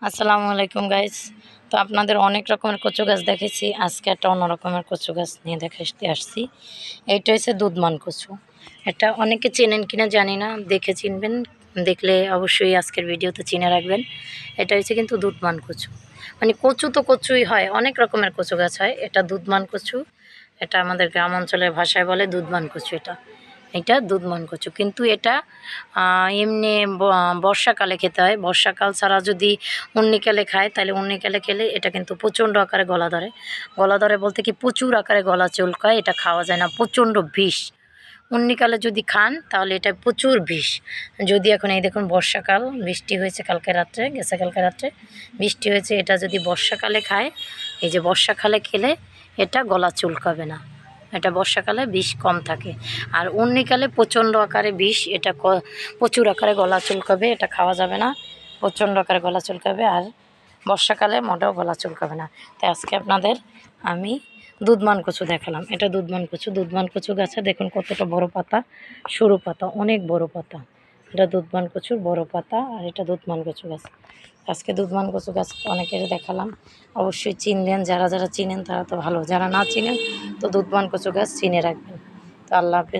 আসসালামু আলাইকুম গাইস। তো আপনাদের অনেক রকমের কচু গাছ দেখেছি, আজকে একটা অন্য রকমের কচু গাছ নিয়ে দেখাতে আসছি। এইটা হচ্ছে দুধমান কচু। এটা অনেকে চেনেন কিনা জানি না, দেখে চিনবেন, দেখলে অবশ্যই আজকের ভিডিওতে চিনে রাখবেন। এটা হচ্ছে কিন্তু দুধমান কচু, মানে কচু তো কচুই হয়, অনেক রকমের কচু গাছ হয়। এটা দুধমান কচু, এটা আমাদের গ্রাম অঞ্চলের ভাষায় বলে দুধমান কচু। এটা দুধমান কচু, কিন্তু এটা এমনি বর্ষাকালে খেতে হয়। বর্ষাকাল ছাড়া যদি অন্যকালে খায়, তাহলে অন্যকালে খেলে এটা কিন্তু প্রচণ্ড আকারে গলা ধরে। গলা ধরে বলতে কি, প্রচুর আকারে গলা চুলকায়, এটা খাওয়া যায় না, প্রচণ্ড বিষ। অন্যকালে যদি খান তাহলে এটা প্রচুর বিষ। যদি এখন এই দেখুন বর্ষাকাল, বৃষ্টি হয়েছে কালকে রাত্রে, গেছে কালকে রাত্রে বৃষ্টি হয়েছে, এটা যদি বর্ষাকালে খায়, এই যে বর্ষাকালে খেলে এটা গলা চুলকাবে না, এটা বর্ষাকালে বিষ কম থাকে। আর অন্যকালে প্রচণ্ড আকারে বিষ, এটা প্রচুর আকারে গলা চুলকাবে, এটা খাওয়া যাবে না, প্রচণ্ড আকারে গলা চুলকাবে। আর বর্ষাকালে মোটেও গলা চুলকাবে না। তাই আজকে আপনাদের আমি দুধমান কচু দেখালাম। এটা দুধমান কচু, দুধমান কচু গাছে দেখুন কতটা বড় পাতা, সরু পাতা, অনেক বড় পাতা। এটা দুধমান কচুর বড় পাতা, আর এটা দুধমান কচু গাছ। আজকে দুধমান কচু গাছ অনেকের দেখালাম, অবশ্যই চিনলেন। যারা যারা চিনেন তারা তো ভালো, যারা না চিনেন তো দুধমান কচু গাছ চিনে রাখবেন। তো আল্লাহ হাফেজ।